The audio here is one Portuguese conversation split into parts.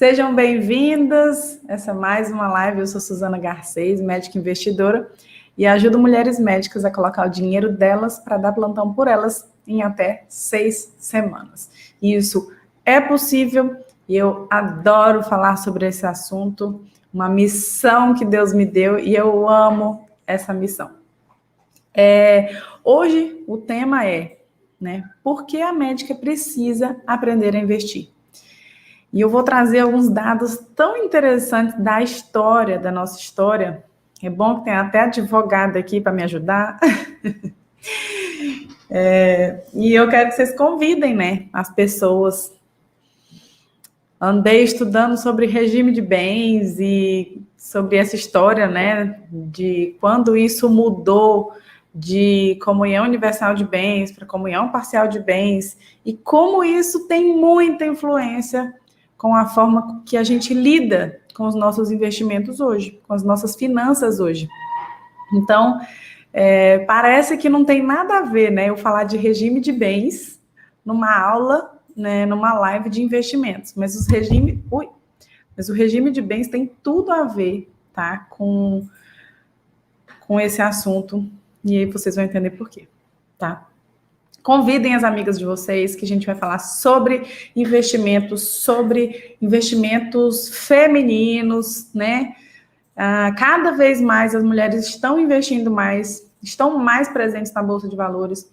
Sejam bem-vindas. Essa é mais uma live. Eu sou Suzana Garcês, médica investidora, e ajudo mulheres médicas a colocar o dinheiro delas para dar plantão por elas em até 6 semanas. E isso é possível e eu adoro falar sobre esse assunto, uma missão que Deus me deu e eu amo essa missão. Hoje o tema é, por que a médica precisa aprender a investir? E eu vou trazer alguns dados tão interessantes da história, da nossa história. É bom que tem até advogada aqui para me ajudar. E eu quero que vocês convidem, as pessoas. Andei estudando sobre regime de bens e sobre essa história, de quando isso mudou de comunhão universal de bens para comunhão parcial de bens e como isso tem muita influência com a forma que a gente lida com os nossos investimentos hoje, com as nossas finanças hoje. Então, parece que não tem nada a ver, eu falar de regime de bens numa aula, numa live de investimentos, mas o regime de bens tem tudo a ver, tá, com esse assunto, e aí vocês vão entender por quê, tá? Convidem as amigas de vocês, que a gente vai falar sobre investimentos femininos, cada vez mais as mulheres estão investindo mais, estão mais presentes na Bolsa de Valores.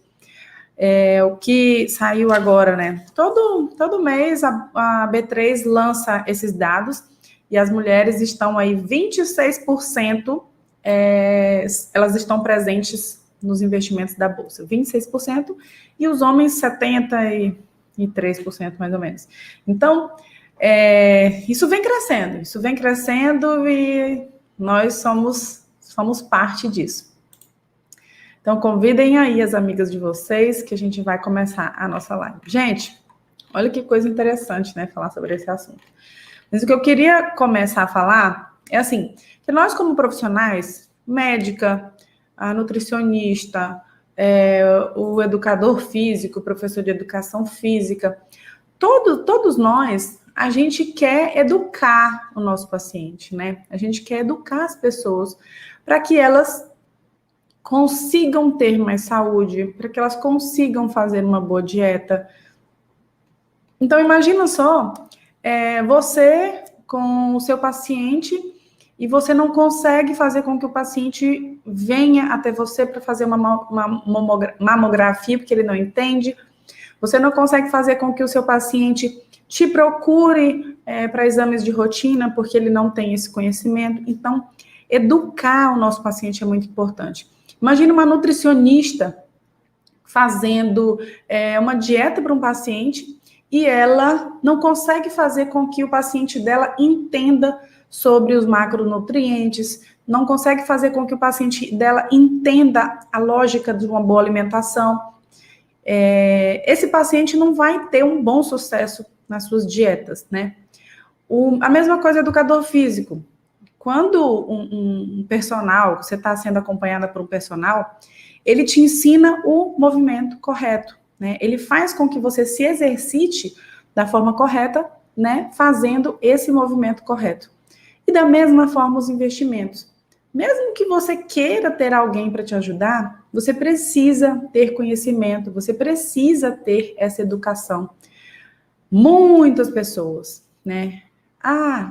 O que saiu agora, Todo mês a B3 lança esses dados e as mulheres estão aí 26%, elas estão presentes nos investimentos da Bolsa, 26%, e os homens 73% mais ou menos. Então, isso vem crescendo e nós somos parte disso. Então, convidem aí as amigas de vocês que a gente vai começar a nossa live. Gente, olha que coisa interessante, falar sobre esse assunto. Mas o que eu queria começar a falar é assim, que nós como profissionais, médica, a nutricionista, o educador físico, o professor de educação física, todos nós, a gente quer educar o nosso paciente, A gente quer educar as pessoas para que elas consigam ter mais saúde, para que elas consigam fazer uma boa dieta. Então, imagina só, você com o seu paciente e você não consegue fazer com que o paciente venha até você para fazer uma mamografia, porque ele não entende. Você não consegue fazer com que o seu paciente te procure para exames de rotina, porque ele não tem esse conhecimento. Então, educar o nosso paciente é muito importante. Imagina uma nutricionista fazendo uma dieta para um paciente e ela não consegue fazer com que o paciente dela entenda sobre os macronutrientes, não consegue fazer com que o paciente dela entenda a lógica de uma boa alimentação. Esse paciente não vai ter um bom sucesso nas suas dietas, A mesma coisa educador físico. Quando um personal, você está sendo acompanhada por um personal, ele te ensina o movimento correto, Ele faz com que você se exercite da forma correta, fazendo esse movimento correto. E da mesma forma os investimentos. Mesmo que você queira ter alguém para te ajudar, você precisa ter conhecimento, você precisa ter essa educação. Muitas pessoas,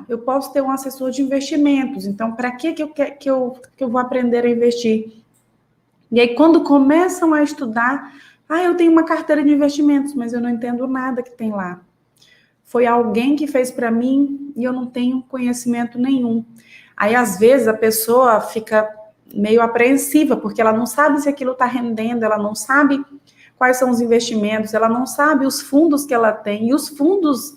eu posso ter um assessor de investimentos, então para que eu vou aprender a investir? E aí quando começam a estudar, eu tenho uma carteira de investimentos, mas eu não entendo nada que tem lá. Foi alguém que fez para mim e eu não tenho conhecimento nenhum. Aí, às vezes, a pessoa fica meio apreensiva, porque ela não sabe se aquilo está rendendo, ela não sabe quais são os investimentos, ela não sabe os fundos que ela tem, e os fundos,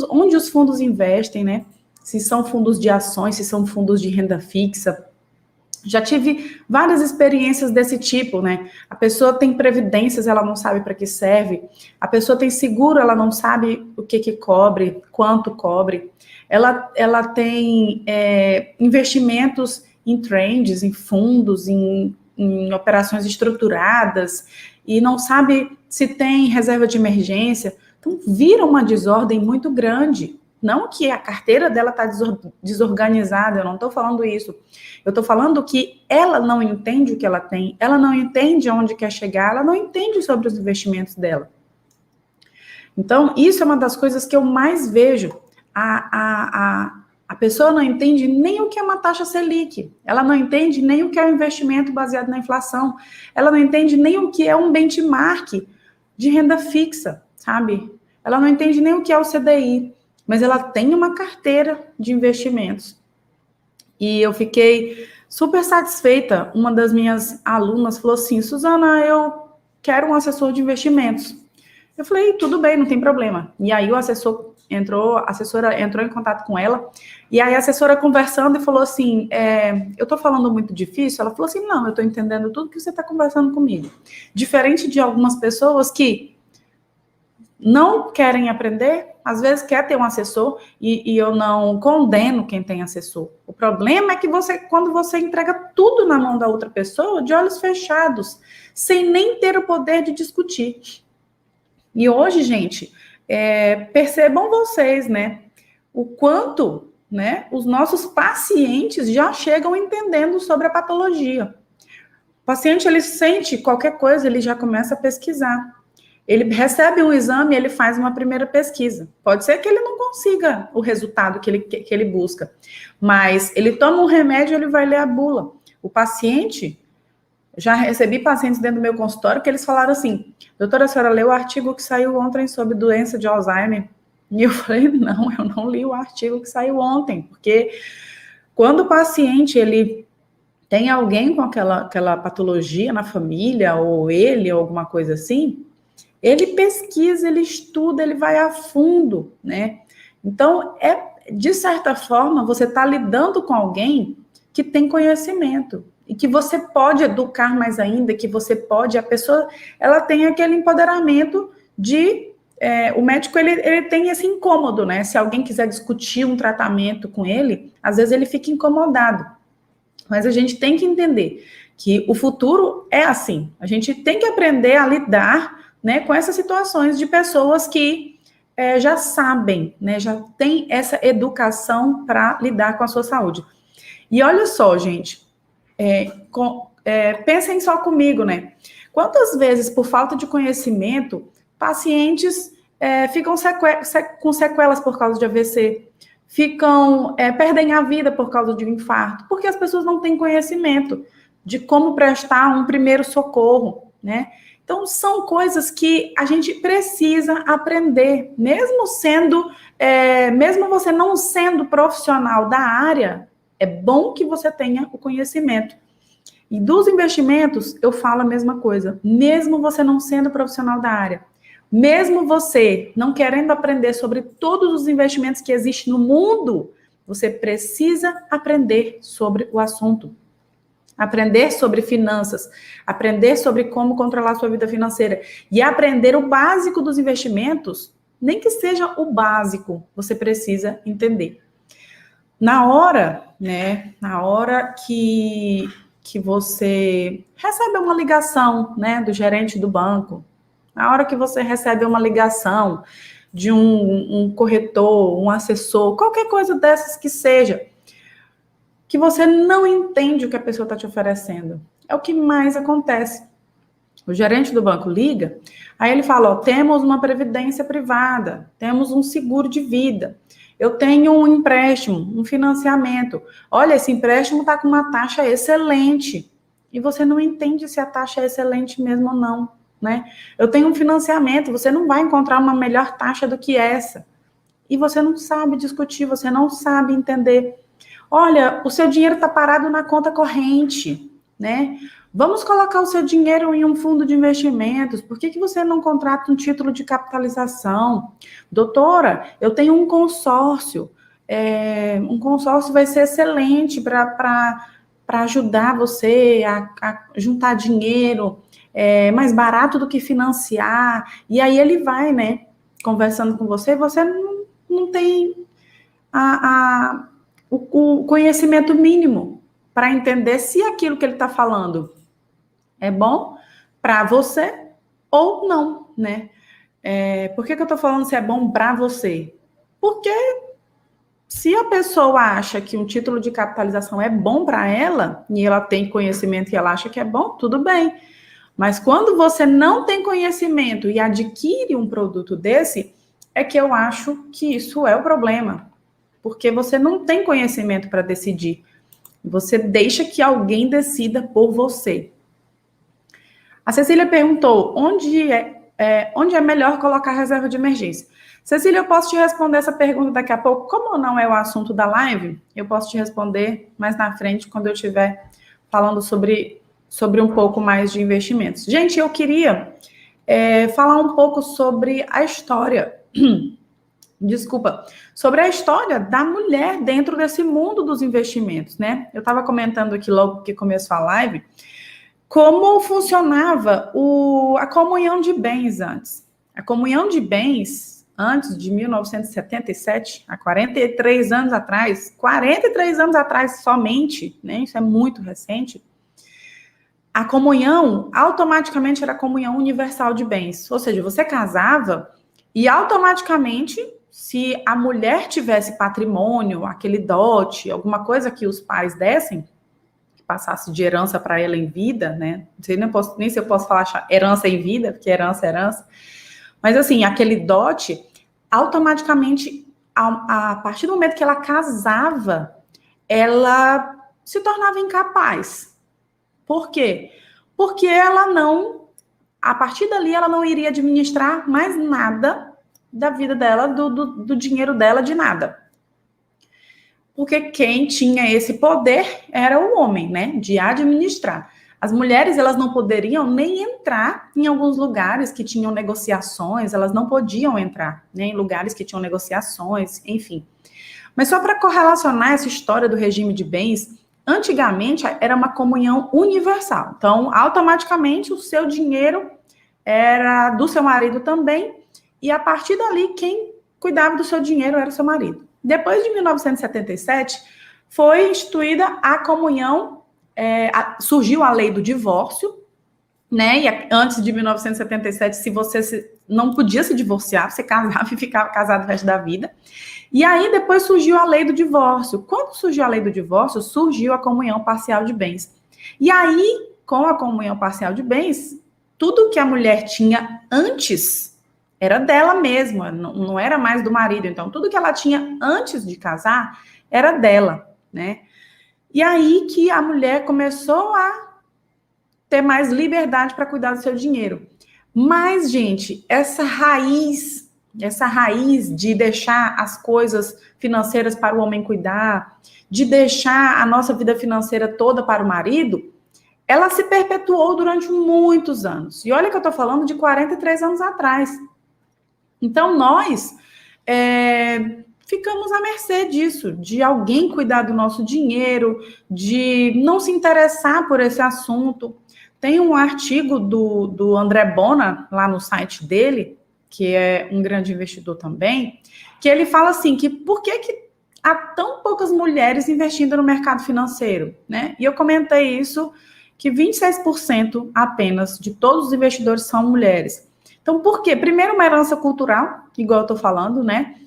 onde os fundos investem, Se são fundos de ações, se são fundos de renda fixa. Já tive várias experiências desse tipo, A pessoa tem previdências, ela não sabe para que serve. A pessoa tem seguro, ela não sabe o que cobre, quanto cobre. Ela tem investimentos em trends, em fundos, em operações estruturadas, e não sabe se tem reserva de emergência. Então, vira uma desordem muito grande, Não que a carteira dela está desorganizada, eu não estou falando isso. Eu estou falando que ela não entende o que ela tem, ela não entende onde quer chegar, ela não entende sobre os investimentos dela. Então, isso é uma das coisas que eu mais vejo. A pessoa não entende nem o que é uma taxa Selic, ela não entende nem o que é um investimento baseado na inflação, ela não entende nem o que é um benchmark de renda fixa, sabe? Ela não entende nem o que é o CDI, mas ela tem uma carteira de investimentos. E eu fiquei super satisfeita. Uma das minhas alunas falou assim: Suzana, eu quero um assessor de investimentos. Eu falei, tudo bem, não tem problema. E aí a assessora entrou em contato com ela, e aí a assessora conversando e falou assim, eu tô falando muito difícil? Ela falou assim, não, eu tô entendendo tudo que você tá conversando comigo. Diferente de algumas pessoas que não querem aprender, às vezes quer ter um assessor, e eu não condeno quem tem assessor. O problema é que quando você entrega tudo na mão da outra pessoa, de olhos fechados, sem nem ter o poder de discutir. E hoje, gente, percebam vocês, né, o quanto, né, os nossos pacientes já chegam entendendo sobre a patologia. O paciente, ele sente qualquer coisa, ele já começa a pesquisar. Ele recebe um exame, ele faz uma primeira pesquisa. Pode ser que ele não consiga o resultado que ele busca, mas ele toma um remédio, ele vai ler a bula. O paciente... Já recebi pacientes dentro do meu consultório que eles falaram assim, doutora, a senhora leu o artigo que saiu ontem sobre doença de Alzheimer? E eu falei, não, eu não li o artigo que saiu ontem, porque quando o paciente, ele tem alguém com aquela patologia na família, ou ele, ou alguma coisa assim, ele pesquisa, ele estuda, ele vai a fundo, né? Então, de certa forma, você está lidando com alguém que tem conhecimento, e que você pode educar mais ainda, que você pode, a pessoa, ela tem aquele empoderamento de, o médico, ele tem esse incômodo, né? Se alguém quiser discutir um tratamento com ele, às vezes ele fica incomodado. Mas a gente tem que entender que o futuro é assim. A gente tem que aprender a lidar, né, com essas situações de pessoas que já sabem, né, já tem essa educação para lidar com a sua saúde. E olha só, gente, pensem só comigo, né? Quantas vezes, por falta de conhecimento, pacientes ficam com sequelas por causa de AVC, perdem a vida por causa de um infarto, porque as pessoas não têm conhecimento de como prestar um primeiro socorro, né? Então, são coisas que a gente precisa aprender, mesmo você não sendo profissional da área, é bom que você tenha o conhecimento. E dos investimentos, eu falo a mesma coisa. Mesmo você não sendo profissional da área, mesmo você não querendo aprender sobre todos os investimentos que existem no mundo, você precisa aprender sobre o assunto. Aprender sobre finanças, aprender sobre como controlar a sua vida financeira e aprender o básico dos investimentos, nem que seja o básico, você precisa entender. Na hora, né, que você recebe uma ligação, né, do gerente do banco, na hora que você recebe uma ligação de um corretor, um assessor, qualquer coisa dessas que seja, que você não entende o que a pessoa está te oferecendo. É o que mais acontece. O gerente do banco liga, aí ele fala, ó, temos uma previdência privada, temos um seguro de vida, eu tenho um empréstimo, um financiamento. Olha, esse empréstimo está com uma taxa excelente. E você não entende se a taxa é excelente mesmo ou não, né? Eu tenho um financiamento, você não vai encontrar uma melhor taxa do que essa. E você não sabe discutir, você não sabe entender. Olha, o seu dinheiro está parado na conta corrente, né? Vamos colocar o seu dinheiro em um fundo de investimentos. Por que você não contrata um título de capitalização? Doutora, eu tenho um consórcio. Um consórcio vai ser excelente para ajudar você a juntar dinheiro. É mais barato do que financiar. E aí ele vai, né, conversando com você, você não tem o conhecimento mínimo para entender se aquilo que ele está falando é bom para você ou não, né? Por que eu estou falando se é bom para você? Porque Se a pessoa acha que um título de capitalização é bom para ela, e ela tem conhecimento e ela acha que é bom, tudo bem. Mas quando você não tem conhecimento e adquire um produto desse, é que eu acho que isso é o problema. Porque você não tem conhecimento para decidir. Você deixa que alguém decida por você. A Cecília perguntou, onde é melhor colocar reserva de emergência? Cecília, eu posso te responder essa pergunta daqui a pouco. Como não é o assunto da live, eu posso te responder mais na frente, quando eu estiver falando sobre um pouco mais de investimentos. Gente, eu queria falar um pouco sobre a história, sobre a história da mulher dentro desse mundo dos investimentos, né? Eu estava comentando aqui logo que começou a live, como funcionava a comunhão de bens antes. A comunhão de bens, antes de 1977, há 43 anos atrás somente, né? Isso é muito recente. A comunhão automaticamente era a comunhão universal de bens. Ou seja, você casava e automaticamente, se a mulher tivesse patrimônio, aquele dote, alguma coisa que os pais dessem, que passasse de herança para ela em vida, né? Não sei nem se eu posso falar herança em vida, porque herança é herança. Mas assim, aquele dote, automaticamente, a partir do momento que ela casava, ela se tornava incapaz. Por quê? Porque a partir dali, ela não iria administrar mais nada da vida dela, do dinheiro dela, de nada. Porque quem tinha esse poder era o homem, né? De administrar. As mulheres, elas não poderiam nem entrar em alguns lugares que tinham negociações, elas não podiam entrar, né, em lugares que tinham negociações, enfim. Mas só para correlacionar essa história do regime de bens, antigamente era uma comunhão universal. Então, automaticamente, o seu dinheiro era do seu marido também, e a partir dali, quem cuidava do seu dinheiro era o seu marido. Depois de 1977, foi instituída a comunhão, surgiu a lei do divórcio, né? E antes de 1977, se você não podia se divorciar, você casava e ficava casado o resto da vida. E aí, depois surgiu a lei do divórcio. Quando surgiu a lei do divórcio, surgiu a comunhão parcial de bens. E aí, com a comunhão parcial de bens, tudo que a mulher tinha antes era dela mesma, não era mais do marido. Então, tudo que ela tinha antes de casar era dela, né? E aí que a mulher começou a ter mais liberdade para cuidar do seu dinheiro. Mas, gente, essa raiz de deixar as coisas financeiras para o homem cuidar, de deixar a nossa vida financeira toda para o marido, ela se perpetuou durante muitos anos. E olha que eu estou falando de 43 anos atrás. Então, nós ficamos à mercê disso, de alguém cuidar do nosso dinheiro, de não se interessar por esse assunto. Tem um artigo do André Bona, lá no site dele, que é um grande investidor também, que ele fala assim, que por que há tão poucas mulheres investindo no mercado financeiro, né? E eu comentei isso, que 26% apenas de todos os investidores são mulheres. Então, por quê? Primeiro, uma herança cultural, igual eu estou falando, né?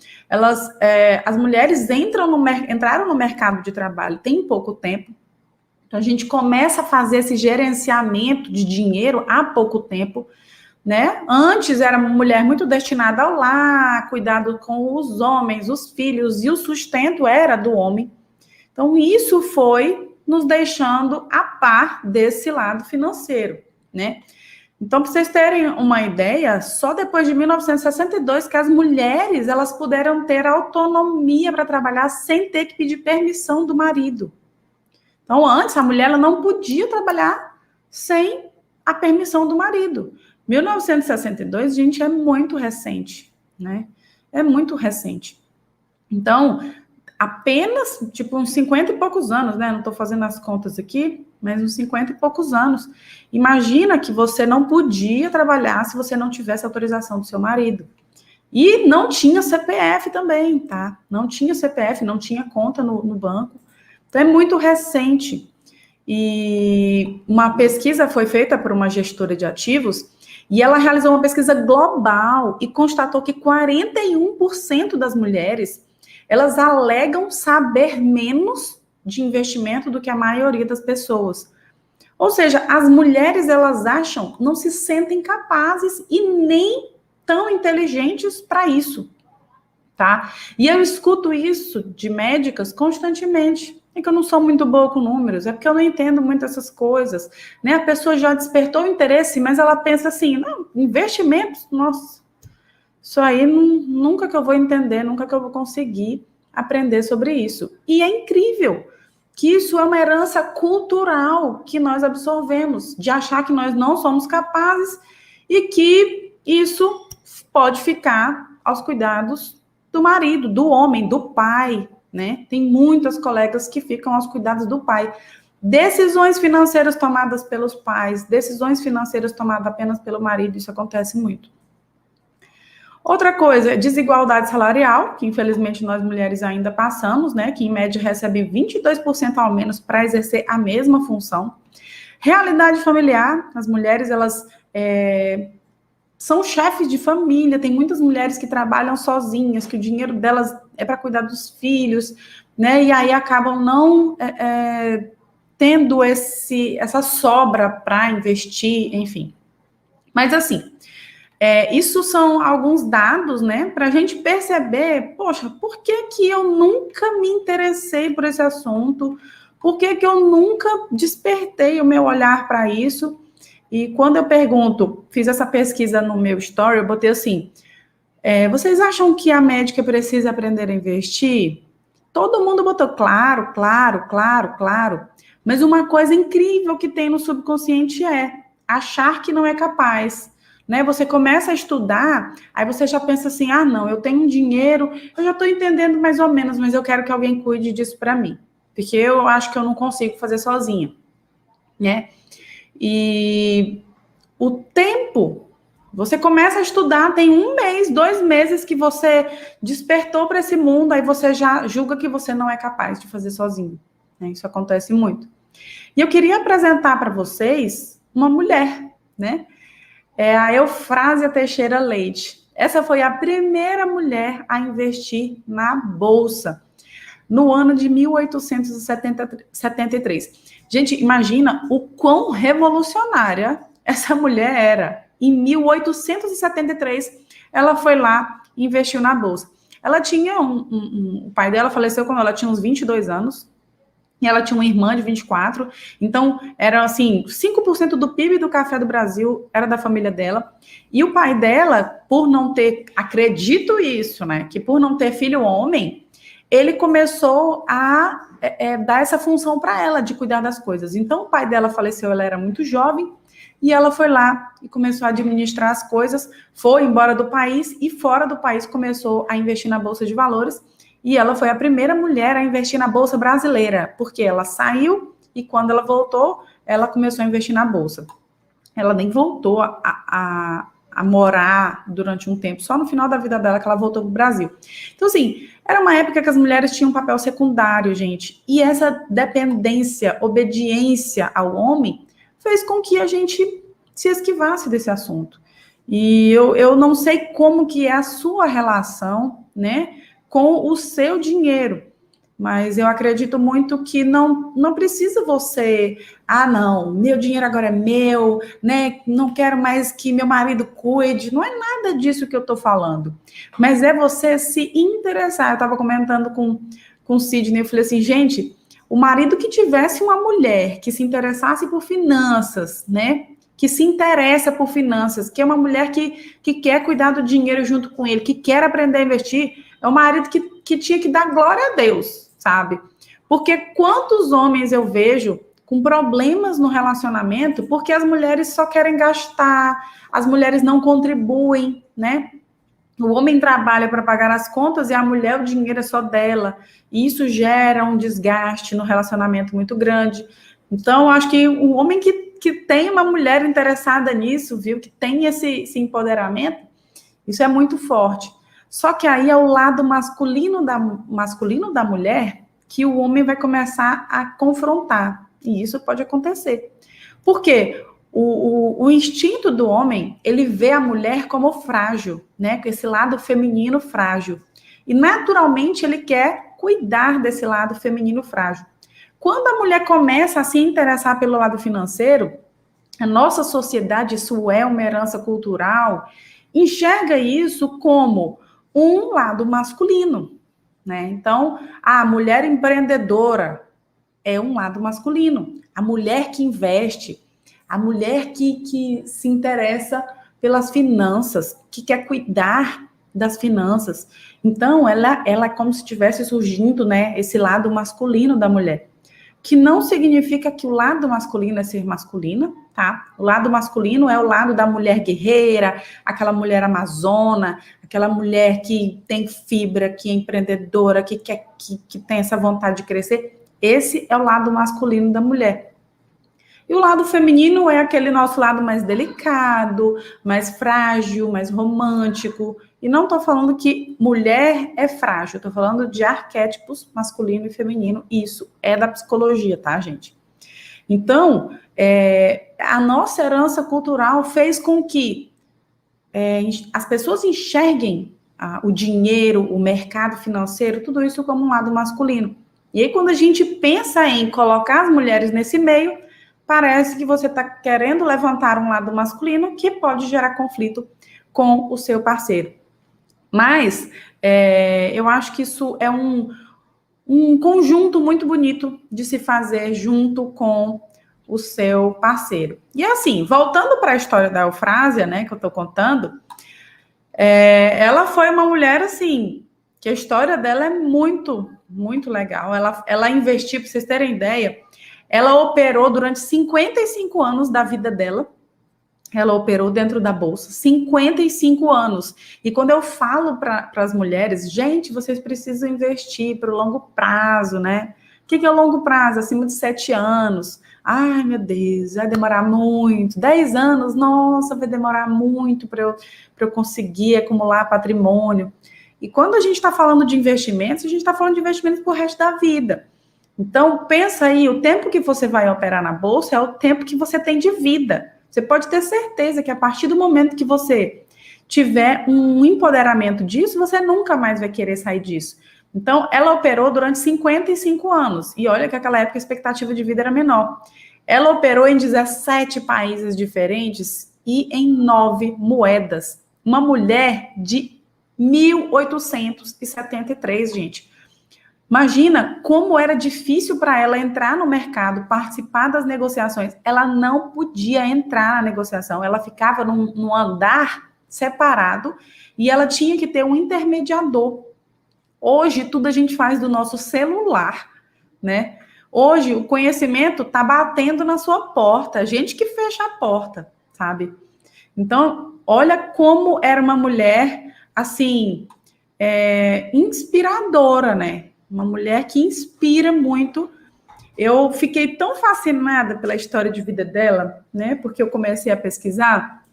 As mulheres entraram no mercado de trabalho tem pouco tempo. Então, a gente começa a fazer esse gerenciamento de dinheiro há pouco tempo, né? Antes era uma mulher muito destinada ao lar, cuidado com os homens, os filhos, e o sustento era do homem. Então, isso foi nos deixando a par desse lado financeiro, né? Então, para vocês terem uma ideia, só depois de 1962 que as mulheres elas puderam ter autonomia para trabalhar sem ter que pedir permissão do marido. Então, antes, a mulher ela não podia trabalhar sem a permissão do marido. 1962, gente, é muito recente, né? É muito recente. Então, apenas, tipo, uns 50 e poucos anos, né? Não estou fazendo as contas aqui, mas uns 50 e poucos anos. Imagina que você não podia trabalhar se você não tivesse autorização do seu marido. E não tinha CPF também, tá? Não tinha CPF, não tinha conta no banco. Então, é muito recente. E uma pesquisa foi feita por uma gestora de ativos e ela realizou uma pesquisa global e constatou que 41% das mulheres elas alegam saber menos de investimento do que a maioria das pessoas. Ou seja, as mulheres, elas acham, não se sentem capazes e nem tão inteligentes para isso, tá? E eu escuto isso de médicas constantemente. É que eu não sou muito boa com números, é porque eu não entendo muito essas coisas, né? A pessoa já despertou o interesse, mas ela pensa assim, não, investimentos, nossa, isso aí nunca que eu vou entender, nunca que eu vou conseguir aprender sobre isso. E é incrível que isso é uma herança cultural que nós absorvemos, de achar que nós não somos capazes e que isso pode ficar aos cuidados do marido, do homem, do pai, né? Tem muitas colegas que ficam aos cuidados do pai. Decisões financeiras tomadas pelos pais, decisões financeiras tomadas apenas pelo marido, isso acontece muito. Outra coisa, desigualdade salarial, que infelizmente nós mulheres ainda passamos, né? Que em média recebe 22% ao menos para exercer a mesma função. Realidade familiar, as mulheres, elas são chefes de família, tem muitas mulheres que trabalham sozinhas, que o dinheiro delas é para cuidar dos filhos, né? E aí acabam não tendo essa sobra para investir, enfim. Mas assim, isso são alguns dados, né, para a gente perceber, poxa, por que eu nunca me interessei por esse assunto? Por que eu nunca despertei o meu olhar para isso? E quando eu pergunto, fiz essa pesquisa no meu story, eu botei assim, vocês acham que a médica precisa aprender a investir? Todo mundo botou claro, claro, claro, claro. Mas uma coisa incrível que tem no subconsciente é achar que não é capaz. Né? Você começa a estudar, aí você já pensa assim, não, eu tenho dinheiro, eu já estou entendendo mais ou menos, mas eu quero que alguém cuide disso para mim. Porque eu acho que eu não consigo fazer sozinha. Né? E o tempo, você começa a estudar, tem 1 mês, 2 meses que você despertou para esse mundo, aí você já julga que você não é capaz de fazer sozinho. Né? Isso acontece muito. E eu queria apresentar para vocês uma mulher, né? É a Eufrásia Teixeira Leite. Essa foi a primeira mulher a investir na Bolsa, no ano de 1873. Gente, imagina o quão revolucionária essa mulher era. Em 1873, ela foi lá e investiu na Bolsa. Ela tinha o pai dela faleceu quando ela tinha uns 22 anos, e ela tinha uma irmã de 24, então era assim, 5% do PIB do café do Brasil era da família dela, e o pai dela, por não ter, acredito isso, né, que por não ter filho homem, ele começou a dar essa função para ela, de cuidar das coisas. Então o pai dela faleceu, ela era muito jovem, e ela foi lá e começou a administrar as coisas, foi embora do país, e fora do país começou a investir na Bolsa de Valores, e ela foi a primeira mulher a investir na Bolsa brasileira, porque ela saiu e quando ela voltou, ela começou a investir na Bolsa. Ela nem voltou a morar durante um tempo, só no final da vida dela que ela voltou para o Brasil. Então, assim, era uma época que as mulheres tinham um papel secundário, gente, e essa dependência, obediência ao homem, fez com que a gente se esquivasse desse assunto. E eu não sei como que é a sua relação, né, com o seu dinheiro, mas eu acredito muito que não precisa você, não, meu dinheiro agora é meu, né, não quero mais que meu marido cuide, não é nada disso que eu estou falando, mas é você se interessar. Eu estava comentando com o Sidney, eu falei assim, gente, o marido que tivesse uma mulher que se interessasse por finanças, né, que se interessa por finanças, que é uma mulher que quer cuidar do dinheiro junto com ele, que quer aprender a investir, é um marido que tinha que dar glória a Deus, sabe? Porque quantos homens eu vejo com problemas no relacionamento porque as mulheres só querem gastar, as mulheres não contribuem, né? O homem trabalha para pagar as contas e a mulher, o dinheiro é só dela. E isso gera um desgaste no relacionamento muito grande. Então, eu acho que o homem que tem uma mulher interessada nisso, viu? Que tem esse empoderamento, isso é muito forte. Só que aí é o lado masculino da mulher que o homem vai começar a confrontar. E isso pode acontecer. Por quê? O instinto do homem, ele vê a mulher como frágil, né? Com esse lado feminino frágil. E naturalmente ele quer cuidar desse lado feminino frágil. Quando a mulher começa a se interessar pelo lado financeiro, a nossa sociedade, isso é uma herança cultural, enxerga isso como um lado masculino, né? Então, a mulher empreendedora é um lado masculino. A mulher que investe, a mulher que se interessa pelas finanças, que quer cuidar das finanças. Então, ela é como se estivesse surgindo, né, esse lado masculino da mulher. Que não significa que o lado masculino é ser masculina, tá? O lado masculino é o lado da mulher guerreira, aquela mulher amazona, aquela mulher que tem fibra, que é empreendedora, que tem essa vontade de crescer. Esse é o lado masculino da mulher. E o lado feminino é aquele nosso lado mais delicado, mais frágil, mais romântico. E não estou falando que mulher é frágil, estou falando de arquétipos masculino e feminino. Isso é da psicologia, tá, gente? Então, a nossa herança cultural fez com que as pessoas enxerguem o dinheiro, o mercado financeiro, tudo isso como um lado masculino. E aí, quando a gente pensa em colocar as mulheres nesse meio, parece que você está querendo levantar um lado masculino que pode gerar conflito com o seu parceiro. Mas eu acho que isso é um conjunto muito bonito de se fazer junto com o seu parceiro. E assim, voltando para a história da Eufrásia, né, que eu estou contando, ela foi uma mulher, assim, que a história dela é muito, muito legal. Ela investiu, para vocês terem ideia, ela operou durante 55 anos da vida dela. Ela operou dentro da bolsa, 55 anos. E quando eu falo para as mulheres, gente, vocês precisam investir para o longo prazo, né? O que é o longo prazo? Acima de 7 anos. Ai, meu Deus, vai demorar muito. 10 anos, nossa, vai demorar muito para eu conseguir acumular patrimônio. E quando a gente está falando de investimentos, a gente está falando de investimentos para o resto da vida. Então, pensa aí, o tempo que você vai operar na bolsa é o tempo que você tem de vida. Você pode ter certeza que a partir do momento que você tiver um empoderamento disso, você nunca mais vai querer sair disso. Então, ela operou durante 55 anos. E olha que naquela época a expectativa de vida era menor. Ela operou em 17 países diferentes e em 9 moedas. Uma mulher de 1873, gente. Imagina como era difícil para ela entrar no mercado, participar das negociações. Ela não podia entrar na negociação, ela ficava num andar separado e ela tinha que ter um intermediador. Hoje, tudo a gente faz do nosso celular, né? Hoje, o conhecimento está batendo na sua porta, a gente que fecha a porta, sabe? Então, olha como era uma mulher, assim, inspiradora, né? Uma mulher que inspira muito. Eu fiquei tão fascinada pela história de vida dela, né? Porque eu comecei a pesquisar,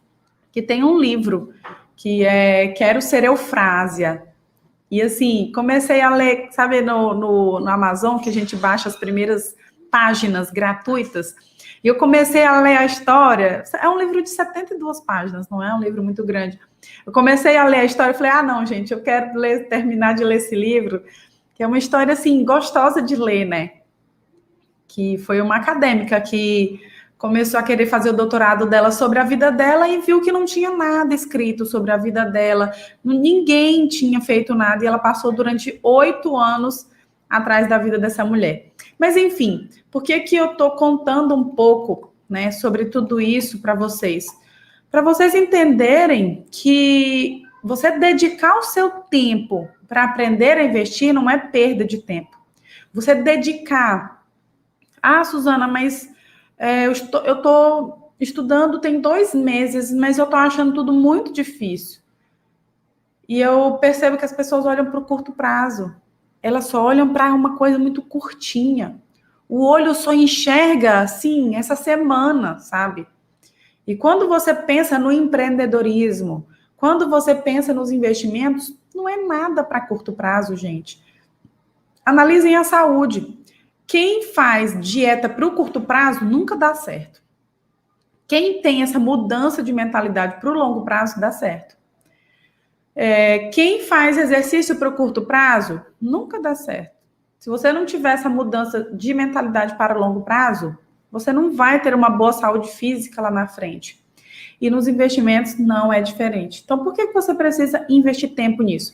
que tem um livro que é Quero Ser Eufrásia. E assim, comecei a ler, sabe, no Amazon, que a gente baixa as primeiras páginas gratuitas. E eu comecei a ler a história. É um livro de 72 páginas, não é um livro muito grande. Eu comecei a ler a história e falei, não, gente, eu quero terminar de ler esse livro, que é uma história, assim, gostosa de ler, né? Que foi uma acadêmica que começou a querer fazer o doutorado dela sobre a vida dela e viu que não tinha nada escrito sobre a vida dela, ninguém tinha feito nada, e ela passou durante 8 anos atrás da vida dessa mulher. Mas, enfim, por que eu estou contando um pouco, né, sobre tudo isso para vocês? Para vocês entenderem que você dedicar o seu tempo para aprender a investir não é perda de tempo. Você dedicar... Suzana, mas eu estou estudando tem 2 meses, mas eu estou achando tudo muito difícil. E eu percebo que as pessoas olham para o curto prazo. Elas só olham para uma coisa muito curtinha. O olho só enxerga, assim, essa semana, sabe? E quando você pensa no empreendedorismo, quando você pensa nos investimentos, não é nada para curto prazo, gente. Analisem a saúde. Quem faz dieta para o curto prazo nunca dá certo. Quem tem essa mudança de mentalidade para o longo prazo dá certo. Quem faz exercício para o curto prazo, nunca dá certo. Se você não tiver essa mudança de mentalidade para o longo prazo, você não vai ter uma boa saúde física lá na frente. E nos investimentos não é diferente. Então, por que você precisa investir tempo nisso?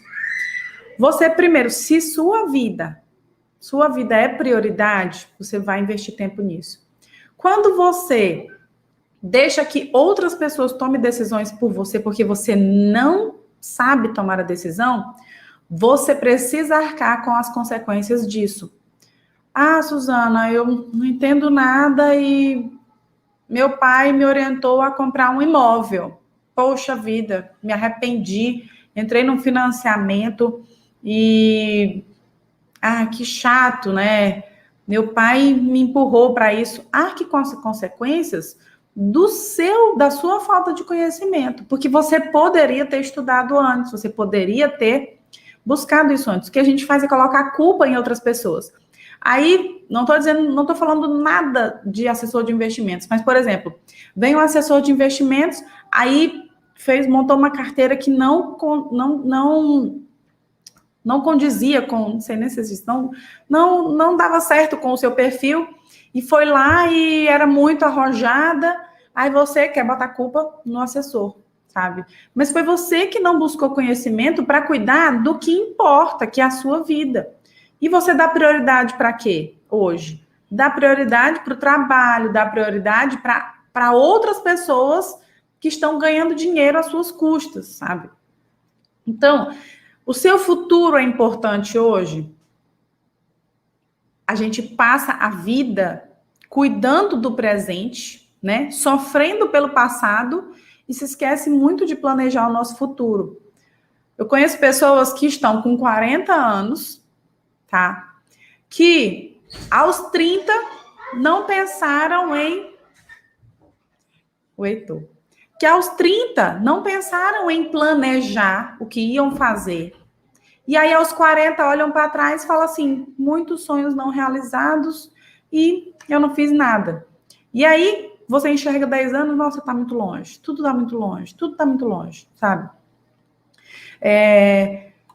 Você, primeiro, se sua vida é prioridade, você vai investir tempo nisso. Quando você deixa que outras pessoas tomem decisões por você, porque você não sabe tomar a decisão, você precisa arcar com as consequências disso. Ah, Suzana, eu não entendo nada e meu pai me orientou a comprar um imóvel. Poxa vida, me arrependi, entrei num financiamento e... Ah, que chato, né? Meu pai me empurrou para isso. Arque com as consequências da sua falta de conhecimento, porque você poderia ter estudado antes, você poderia ter buscado isso antes. O que a gente faz é colocar a culpa em outras pessoas. Aí, não estou falando nada de assessor de investimentos, mas, por exemplo, vem um assessor de investimentos, aí montou uma carteira que não condizia com, não sei nem se existe, não dava certo com o seu perfil, e foi lá e era muito arrojada, aí você quer botar a culpa no assessor, sabe? Mas foi você que não buscou conhecimento para cuidar do que importa, que é a sua vida. E você dá prioridade para quê hoje? Dá prioridade para o trabalho, dá prioridade para outras pessoas que estão ganhando dinheiro às suas custas, sabe? Então, o seu futuro é importante hoje? A gente passa a vida cuidando do presente, né? Sofrendo pelo passado e se esquece muito de planejar o nosso futuro. Eu conheço pessoas que estão com 40 anos, tá? Que aos 30 não pensaram em... O Heitor. Que aos 30 não pensaram em planejar o que iam fazer. E aí, aos 40, olham para trás e falam assim, muitos sonhos não realizados e eu não fiz nada. E aí, você enxerga 10 anos, nossa, tá muito longe, tudo tá muito longe, tudo tá muito longe, sabe?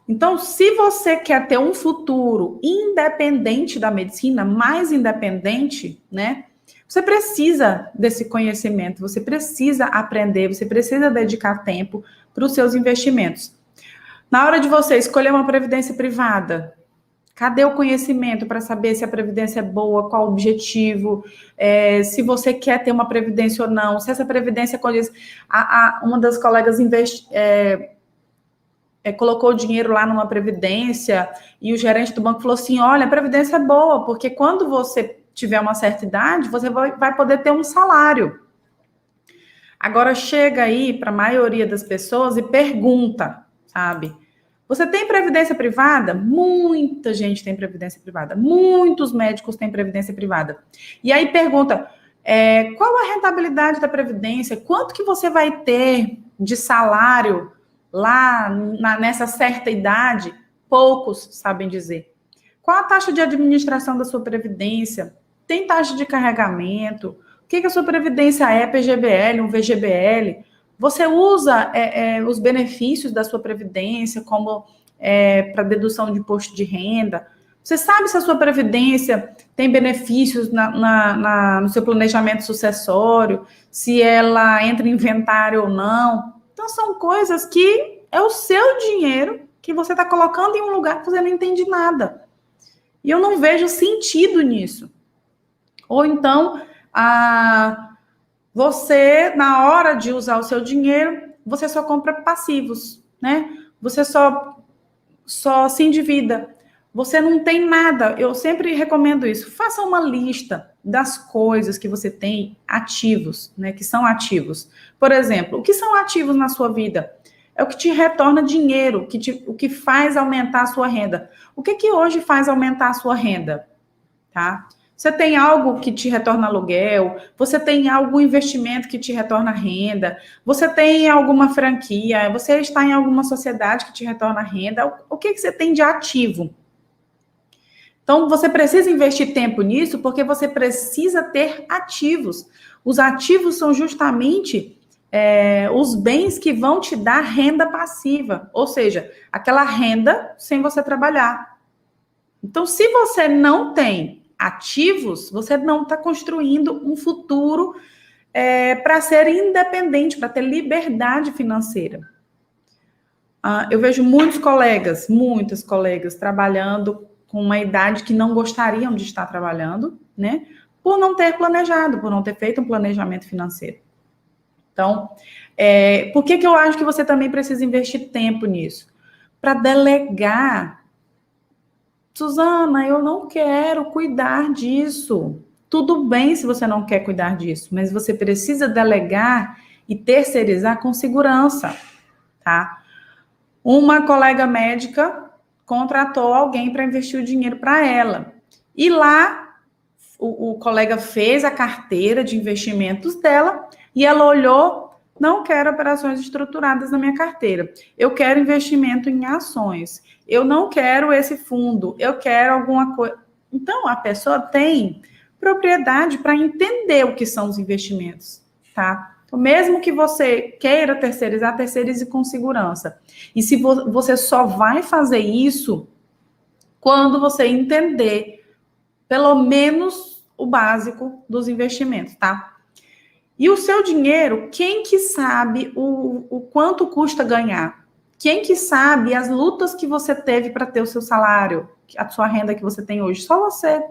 Então, se você quer ter um futuro independente da medicina, mais independente, né? Você precisa desse conhecimento, você precisa aprender, você precisa dedicar tempo para os seus investimentos. Na hora de você escolher uma previdência privada, cadê o conhecimento para saber se a previdência é boa, qual o objetivo, se você quer ter uma previdência ou não, se essa previdência condiz... Uma das colegas colocou o dinheiro lá numa previdência e o gerente do banco falou assim, olha, a previdência é boa, porque quando você tiver uma certa idade, você vai poder ter um salário. Agora chega aí para a maioria das pessoas e pergunta, sabe? Você tem previdência privada? Muita gente tem previdência privada. Muitos médicos têm previdência privada. E aí pergunta, qual a rentabilidade da previdência? Quanto que você vai ter de salário lá nessa certa idade? Poucos sabem dizer. Qual a taxa de administração da sua previdência? Tem taxa de carregamento? O que a sua previdência é? PGBL, um VGBL? Você usa os benefícios da sua previdência como para dedução de imposto de renda? Você sabe se a sua previdência tem benefícios no seu planejamento sucessório? Se ela entra em inventário ou não? Então, são coisas que é o seu dinheiro que você está colocando em um lugar que você não entende nada. E eu não vejo sentido nisso. Ou então, você, na hora de usar o seu dinheiro, você só compra passivos, né? Você só se endivida. Você não tem nada. Eu sempre recomendo isso. Faça uma lista das coisas que você tem ativos, né? Que são ativos. Por exemplo, o que são ativos na sua vida? É o que te retorna dinheiro, o que faz aumentar a sua renda. O que hoje faz aumentar a sua renda? Tá? Você tem algo que te retorna aluguel? Você tem algum investimento que te retorna renda? Você tem alguma franquia? Você está em alguma sociedade que te retorna renda? O que você tem de ativo? Então, você precisa investir tempo nisso porque você precisa ter ativos. Os ativos são justamente os bens que vão te dar renda passiva, ou seja, aquela renda sem você trabalhar. Então, se você não tem ativos, você não está construindo um futuro para ser independente, para ter liberdade financeira. Eu vejo muitos colegas, muitas colegas trabalhando com uma idade que não gostariam de estar trabalhando, né? Por não ter planejado, por não ter feito um planejamento financeiro. Então, por que eu acho que você também precisa investir tempo nisso? Para delegar. Suzana, eu não quero cuidar disso. Tudo bem se você não quer cuidar disso, mas você precisa delegar e terceirizar com segurança, tá? Uma colega médica contratou alguém para investir o dinheiro para ela. E lá, o colega fez a carteira de investimentos dela e ela olhou, não quero operações estruturadas na minha carteira. Eu quero investimento em ações. Eu não quero esse fundo. Eu quero alguma coisa. Então, a pessoa tem propriedade para entender o que são os investimentos, tá? Então, mesmo que você queira terceirizar, terceirize com segurança. E se você só vai fazer isso quando você entender pelo menos o básico dos investimentos, tá? E o seu dinheiro, quem que sabe o quanto custa ganhar? Quem que sabe as lutas que você teve para ter o seu salário, a sua renda que você tem hoje? Só você.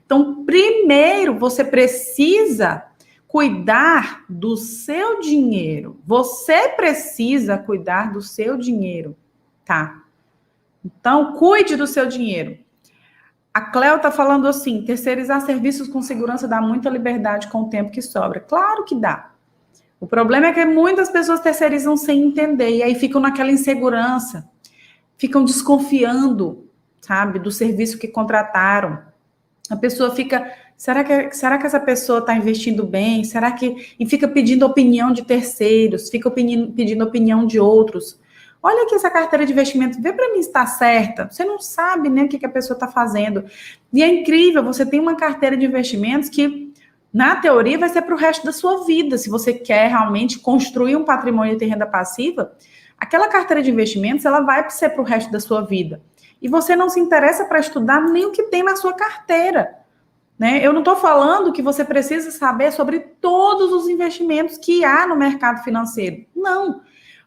Então, primeiro, você precisa cuidar do seu dinheiro. Você precisa cuidar do seu dinheiro, tá? Então, cuide do seu dinheiro. A Cleo tá falando assim, terceirizar serviços com segurança dá muita liberdade com o tempo que sobra. Claro que dá. O problema é que muitas pessoas terceirizam sem entender, e aí ficam naquela insegurança, ficam desconfiando, sabe, do serviço que contrataram. A pessoa fica, será que essa pessoa está investindo bem? E fica pedindo opinião de terceiros, fica pedindo opinião de outros. Olha aqui essa carteira de investimento, vê para mim se está certa. Você não sabe nem o que a pessoa está fazendo. E é incrível, você tem uma carteira de investimentos que, na teoria, vai ser para o resto da sua vida. Se você quer realmente construir um patrimônio e ter renda passiva, aquela carteira de investimentos, ela vai ser para o resto da sua vida. E você não se interessa para estudar nem o que tem na sua carteira, né? Eu não estou falando que você precisa saber sobre todos os investimentos que há no mercado financeiro. Não.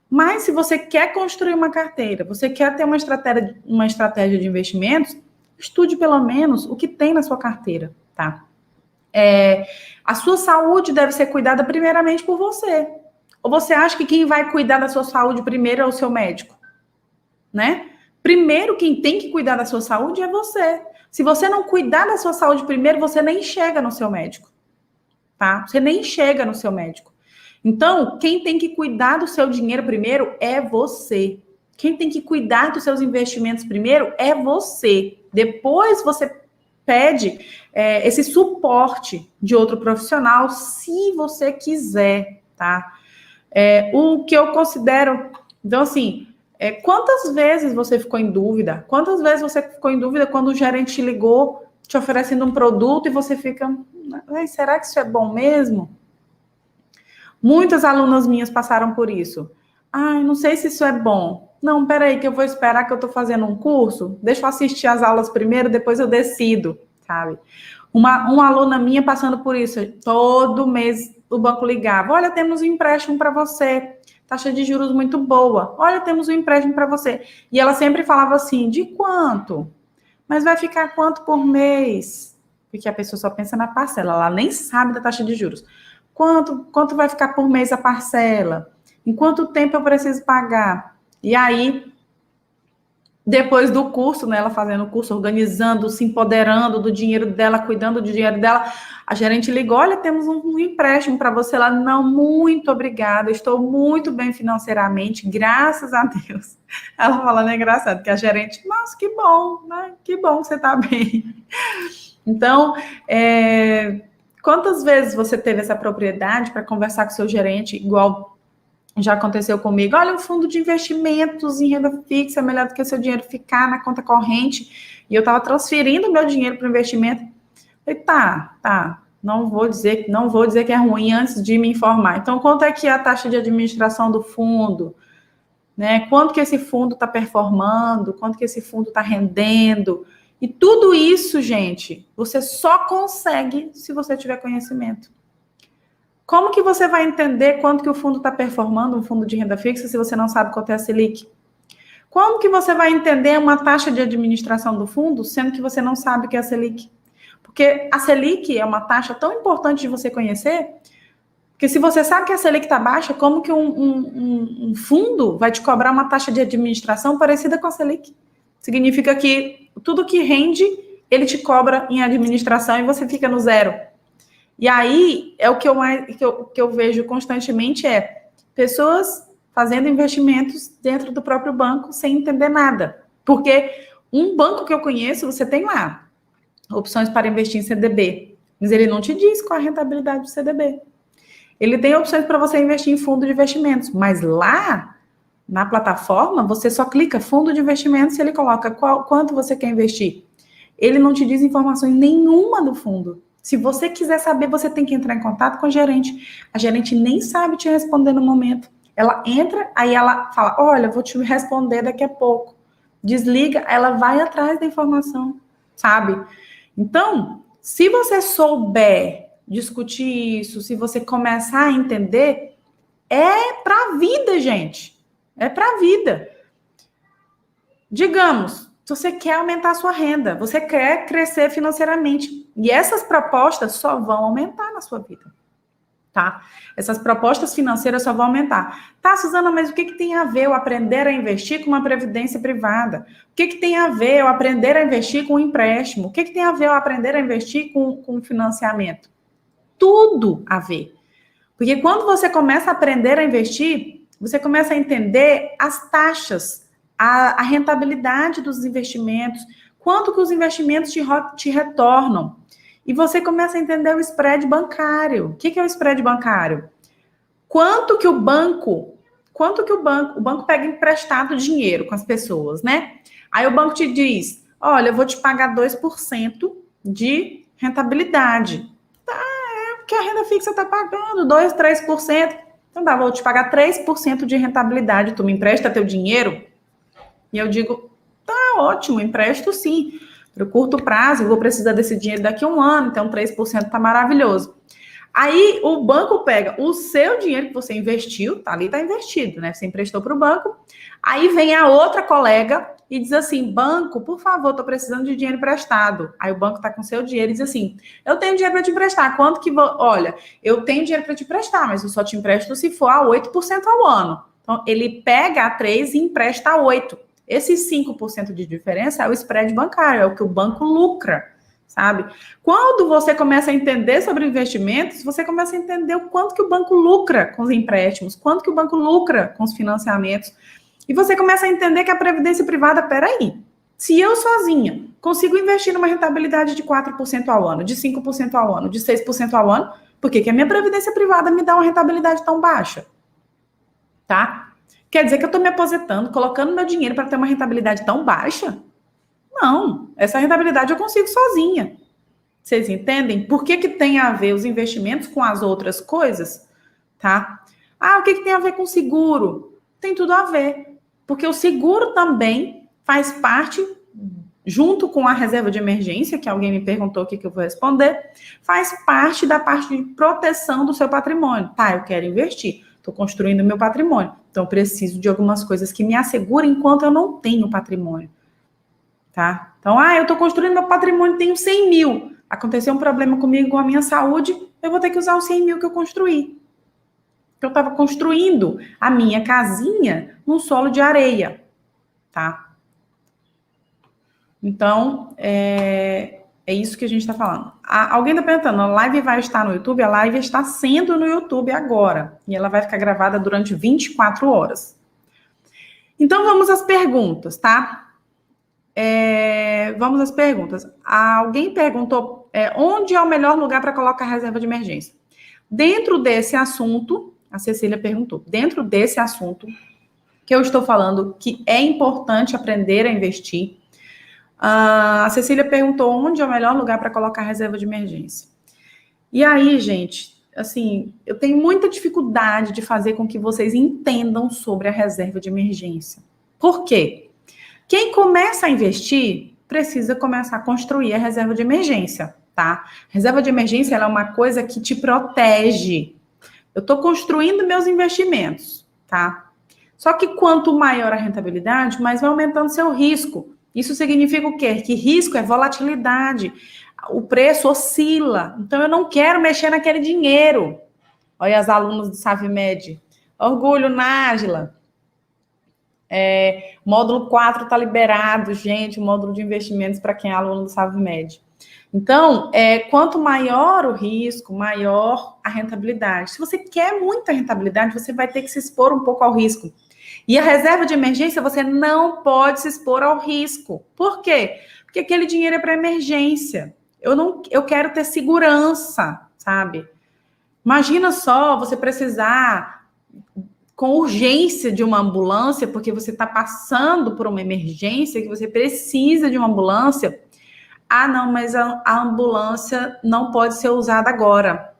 Mas se você quer construir uma carteira, você quer ter uma estratégia de investimentos, estude pelo menos o que tem na sua carteira, tá? A sua saúde deve ser cuidada primeiramente por você. Ou você acha que quem vai cuidar da sua saúde primeiro é o seu médico, né? Primeiro, quem tem que cuidar da sua saúde é você. Se você não cuidar da sua saúde primeiro, você nem chega no seu médico, tá? Você nem chega no seu médico. Então, quem tem que cuidar do seu dinheiro primeiro é você. Quem tem que cuidar dos seus investimentos primeiro é você. Depois você pede esse suporte de outro profissional, se você quiser, tá? O que eu considero... Então, assim... quantas vezes você ficou em dúvida? Quantas vezes você ficou em dúvida quando o gerente te ligou, te oferecendo um produto e você fica, será que isso é bom mesmo? Muitas alunas minhas passaram por isso. Não sei se isso é bom. Não, peraí, que eu vou esperar que eu estou fazendo um curso. Deixa eu assistir as aulas primeiro, depois eu decido, sabe? Uma aluna minha passando por isso. Todo mês o banco ligava. Olha, temos um empréstimo para você. Taxa de juros muito boa. Olha, temos um empréstimo para você. E ela sempre falava assim, de quanto? Mas vai ficar quanto por mês? Porque a pessoa só pensa na parcela, ela nem sabe da taxa de juros. Quanto vai ficar por mês a parcela? Em quanto tempo eu preciso pagar? E aí, depois do curso, né, ela fazendo o curso, organizando, se empoderando do dinheiro dela, cuidando do dinheiro dela, a gerente ligou, olha, temos um empréstimo para você lá. Não, muito obrigada, estou muito bem financeiramente, graças a Deus. Ela falando, é engraçado, que a gerente, nossa, que bom, né? Que bom que você está bem. Então, quantas vezes você teve essa propriedade para conversar com o seu gerente, igual já aconteceu comigo? Olha, um fundo de investimentos em renda fixa é melhor do que o seu dinheiro ficar na conta corrente. E eu estava transferindo meu dinheiro para o investimento. Falei, tá. Não vou dizer que é ruim antes de me informar. Então, quanto é que é a taxa de administração do fundo? Né? Quanto que esse fundo está performando? Quanto que esse fundo está rendendo? E tudo isso, gente, você só consegue se você tiver conhecimento. Como que você vai entender quanto que o fundo está performando, um fundo de renda fixa, se você não sabe qual é a Selic? Como que você vai entender uma taxa de administração do fundo, sendo que você não sabe o que é a Selic? Porque a Selic é uma taxa tão importante de você conhecer, que se você sabe que a Selic está baixa, como que um fundo vai te cobrar uma taxa de administração parecida com a Selic? Significa que tudo que rende, ele te cobra em administração e você fica no zero. E aí, é o que eu vejo constantemente pessoas fazendo investimentos dentro do próprio banco sem entender nada. Porque um banco que eu conheço, você tem lá opções para investir em CDB, mas ele não te diz qual a rentabilidade do CDB. Ele tem opções para você investir em fundo de investimentos, mas lá na plataforma você só clica fundo de investimentos e ele coloca quanto você quer investir. Ele não te diz informações nenhuma do fundo. Se você quiser saber, você tem que entrar em contato com a gerente. A gerente nem sabe te responder no momento. Ela entra, aí ela fala, olha, vou te responder daqui a pouco. Desliga, ela vai atrás da informação, sabe? Então, se você souber discutir isso, se você começar a entender, é para a vida, gente. É para a vida. Digamos, se você quer aumentar a sua renda, você quer crescer financeiramente, e essas propostas só vão aumentar na sua vida, tá? Essas propostas financeiras só vão aumentar. Tá, Suzana, mas o que tem a ver eu aprender a investir com uma previdência privada? O que tem a ver eu aprender a investir com um empréstimo? O que tem a ver eu aprender a investir com financiamento? Tudo a ver. Porque quando você começa a aprender a investir, você começa a entender as taxas, a rentabilidade dos investimentos, quanto que os investimentos te retornam. E você começa a entender o spread bancário. O que é o spread bancário? Quanto que o banco pega emprestado dinheiro com as pessoas, né? Aí o banco te diz, olha, eu vou te pagar 2% de rentabilidade. Tá, é o que a renda fixa está pagando, 2%, 3%. Então dá, vou te pagar 3% de rentabilidade, tu me empresta teu dinheiro? E eu digo, tá ótimo, empresto sim. Para o curto prazo, eu vou precisar desse dinheiro daqui a um ano, então 3% está maravilhoso. Aí o banco pega o seu dinheiro que você investiu, tá ali, tá investido, né? Você emprestou para o banco. Aí vem a outra colega e diz assim, banco, por favor, tô precisando de dinheiro emprestado. Aí o banco tá com o seu dinheiro e diz assim, eu tenho dinheiro para te emprestar, quanto que... Olha, eu tenho dinheiro para te emprestar, mas eu só te empresto se for a 8% ao ano. Então, ele pega a 3 e empresta a 8%. Esses 5% de diferença é o spread bancário, é o que o banco lucra, sabe? Quando você começa a entender sobre investimentos, você começa a entender o quanto que o banco lucra com os empréstimos, quanto que o banco lucra com os financiamentos. E você começa a entender que a previdência privada, peraí, se eu sozinha consigo investir numa rentabilidade de 4% ao ano, de 5% ao ano, de 6% ao ano, por que a minha previdência privada me dá uma rentabilidade tão baixa? Tá? Quer dizer que eu estou me aposentando, colocando meu dinheiro para ter uma rentabilidade tão baixa? Não, essa rentabilidade eu consigo sozinha. Vocês entendem? Por que tem a ver os investimentos com as outras coisas? Tá? Ah, o que tem a ver com seguro? Tem tudo a ver. Porque o seguro também faz parte, junto com a reserva de emergência, que alguém me perguntou aqui que eu vou responder, faz parte da parte de proteção do seu patrimônio. Tá, eu quero investir. Estou construindo meu patrimônio. Então, preciso de algumas coisas que me assegurem enquanto eu não tenho patrimônio. Tá? Então, eu estou construindo meu patrimônio, tenho 100 mil. Aconteceu um problema comigo com a minha saúde, eu vou ter que usar os 100 mil que eu construí. Eu estava construindo a minha casinha num solo de areia. Tá? Então, é isso que a gente está falando. Alguém está perguntando, a live vai estar no YouTube? A live está sendo no YouTube agora. E ela vai ficar gravada durante 24 horas. Então, vamos às perguntas, tá? Vamos às perguntas. Alguém perguntou onde é o melhor lugar para colocar reserva de emergência? Dentro desse assunto, a Cecília perguntou, dentro desse assunto que eu estou falando, que é importante aprender a investir, a Cecília perguntou onde é o melhor lugar para colocar reserva de emergência. E aí, gente, assim, eu tenho muita dificuldade de fazer com que vocês entendam sobre a reserva de emergência. Por quê? Quem começa a investir precisa começar a construir a reserva de emergência, tá? Reserva de emergência ela é uma coisa que te protege. Eu estou construindo meus investimentos, tá? Só que quanto maior a rentabilidade, mais vai aumentando seu risco. Isso significa o quê? Que risco é volatilidade. O preço oscila. Então, eu não quero mexer naquele dinheiro. Olha as alunas do Savimed. Orgulho, Nájila. Módulo 4 está liberado, gente, o módulo de investimentos para quem é aluno do Savimed. Então, quanto maior o risco, maior a rentabilidade. Se você quer muita rentabilidade, você vai ter que se expor um pouco ao risco. E a reserva de emergência, você não pode se expor ao risco. Por quê? Porque aquele dinheiro é para emergência. Eu quero ter segurança, sabe? Imagina só você precisar com urgência de uma ambulância, porque você está passando por uma emergência, que você precisa de uma ambulância. Ah, não, mas a ambulância não pode ser usada agora,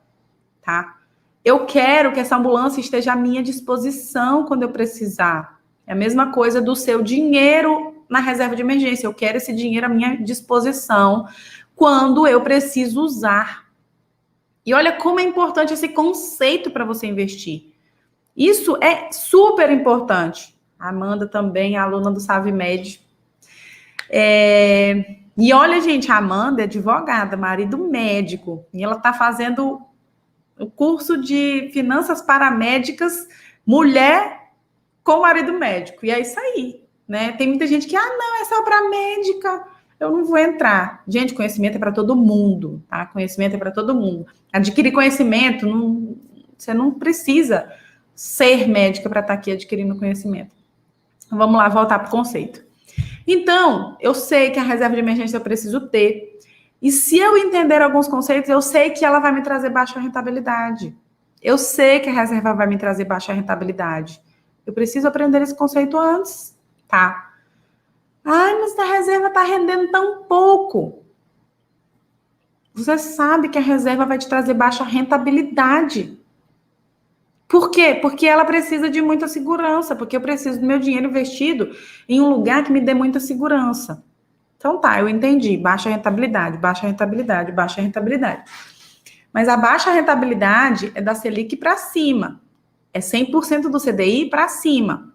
tá? Eu quero que essa ambulância esteja à minha disposição quando eu precisar. É a mesma coisa do seu dinheiro na reserva de emergência. Eu quero esse dinheiro à minha disposição quando eu preciso usar. E olha como é importante esse conceito para você investir. Isso é super importante. A Amanda também, aluna do Savimed. E olha, gente, a Amanda é advogada, marido médico. E ela está fazendo o curso de finanças paramédicas, mulher com marido médico. E é isso aí, né? Tem muita gente que, não, é só para médica, eu não vou entrar. Gente, conhecimento é para todo mundo, tá? Conhecimento é para todo mundo. Adquirir conhecimento, você não precisa ser médica para estar aqui adquirindo conhecimento. Vamos lá, voltar para o conceito. Então, eu sei que a reserva de emergência eu preciso ter. E se eu entender alguns conceitos, eu sei que ela vai me trazer baixa rentabilidade. Eu sei que a reserva vai me trazer baixa rentabilidade. Eu preciso aprender esse conceito antes, tá? Mas a reserva está rendendo tão pouco. Você sabe que a reserva vai te trazer baixa rentabilidade. Por quê? Porque ela precisa de muita segurança, porque eu preciso do meu dinheiro investido em um lugar que me dê muita segurança. Então tá, eu entendi, baixa rentabilidade, baixa rentabilidade, baixa rentabilidade. Mas a baixa rentabilidade é da Selic para cima, é 100% do CDI para cima.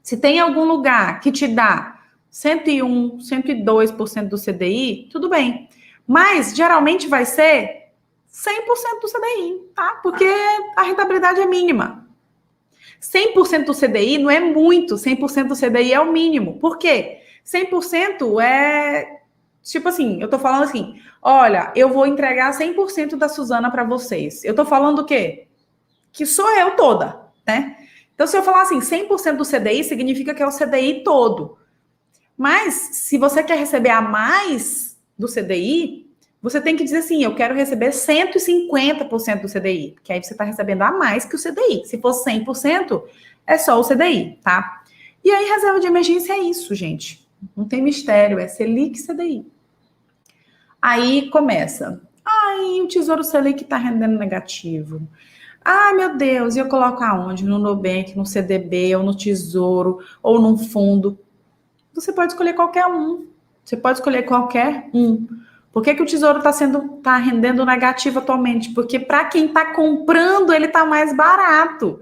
Se tem algum lugar que te dá 101, 102% do CDI, tudo bem. Mas geralmente vai ser 100% do CDI, tá? Porque a rentabilidade é mínima. 100% do CDI não é muito, 100% do CDI é o mínimo. Por quê? 100% é, tipo assim, eu tô falando assim, olha, eu vou entregar 100% da Suzana para vocês. Eu tô falando o quê? Que sou eu toda, né? Então, se eu falar assim, 100% do CDI, significa que é o CDI todo. Mas, se você quer receber a mais do CDI, você tem que dizer assim, eu quero receber 150% do CDI, que aí você está recebendo a mais que o CDI. Se for 100%, é só o CDI, tá? E aí, reserva de emergência é isso, gente. Não tem mistério, é Selic e CDI. Aí começa. O Tesouro Selic está rendendo negativo. Meu Deus, e eu coloco aonde? No Nubank, no CDB, ou no Tesouro, ou num fundo. Você pode escolher qualquer um. Você pode escolher qualquer um. Por que o Tesouro está rendendo negativo atualmente? Porque para quem está comprando, ele está mais barato.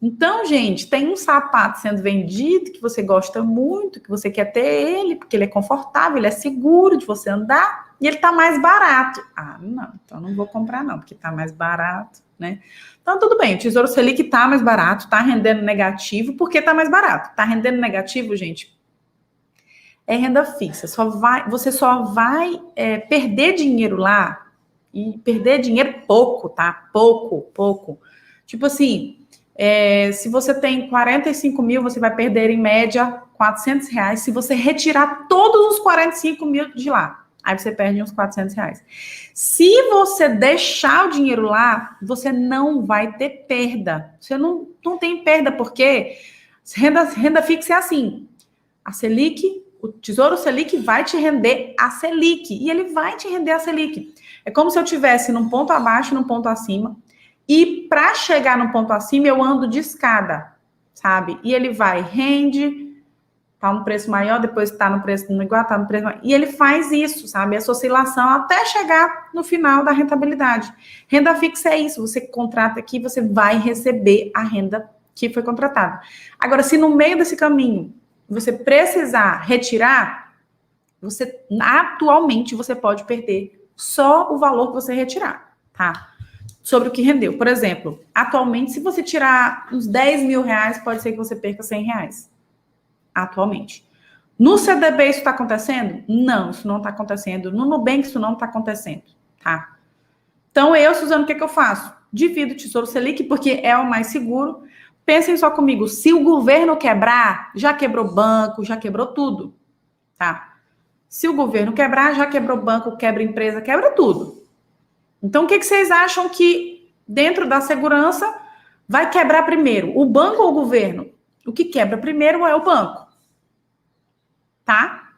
Então, gente, tem um sapato sendo vendido que você gosta muito, que você quer ter ele, porque ele é confortável, ele é seguro de você andar, e ele está mais barato. Não, então não vou comprar não, porque está mais barato, né? Então, tudo bem, o Tesouro Selic está mais barato, está rendendo negativo, porque está mais barato. Está rendendo negativo, gente, é renda fixa. Você só vai perder dinheiro lá, e perder dinheiro pouco, tá? Pouco. Tipo assim, se você tem 45 mil, você vai perder em média R$400 se você retirar todos os 45 mil de lá. Aí você perde uns R$400. Se você deixar o dinheiro lá, você não vai ter perda. Você não tem perda, porque renda fixa é assim. A Selic, O Tesouro Selic vai te render a Selic. E ele vai te render a Selic. É como se eu estivesse num ponto abaixo, num ponto acima. E para chegar no ponto acima, eu ando de escada, sabe? E ele rende, tá no preço maior, depois tá no preço igual, tá no preço maior. E ele faz isso, sabe? Essa oscilação até chegar no final da rentabilidade. Renda fixa é isso. Você contrata aqui, você vai receber a renda que foi contratada. Agora, se no meio desse caminho você precisar retirar, atualmente você pode perder só o valor que você retirar, tá? Sobre o que rendeu. Por exemplo, atualmente, se você tirar uns 10 mil reais, pode ser que você perca 100 reais. Atualmente. No CDB isso está acontecendo? Não, isso não está acontecendo. No Nubank isso não está acontecendo, tá? Então, Suzano, o que eu faço? Divido o Tesouro Selic, porque é o mais seguro. Pensem só comigo, se o governo quebrar, já quebrou banco, já quebrou tudo, tá? Se o governo quebrar, já quebrou banco, quebra empresa, quebra tudo. Então, o que vocês acham que dentro da segurança vai quebrar primeiro? O banco ou o governo? O que quebra primeiro é o banco, tá?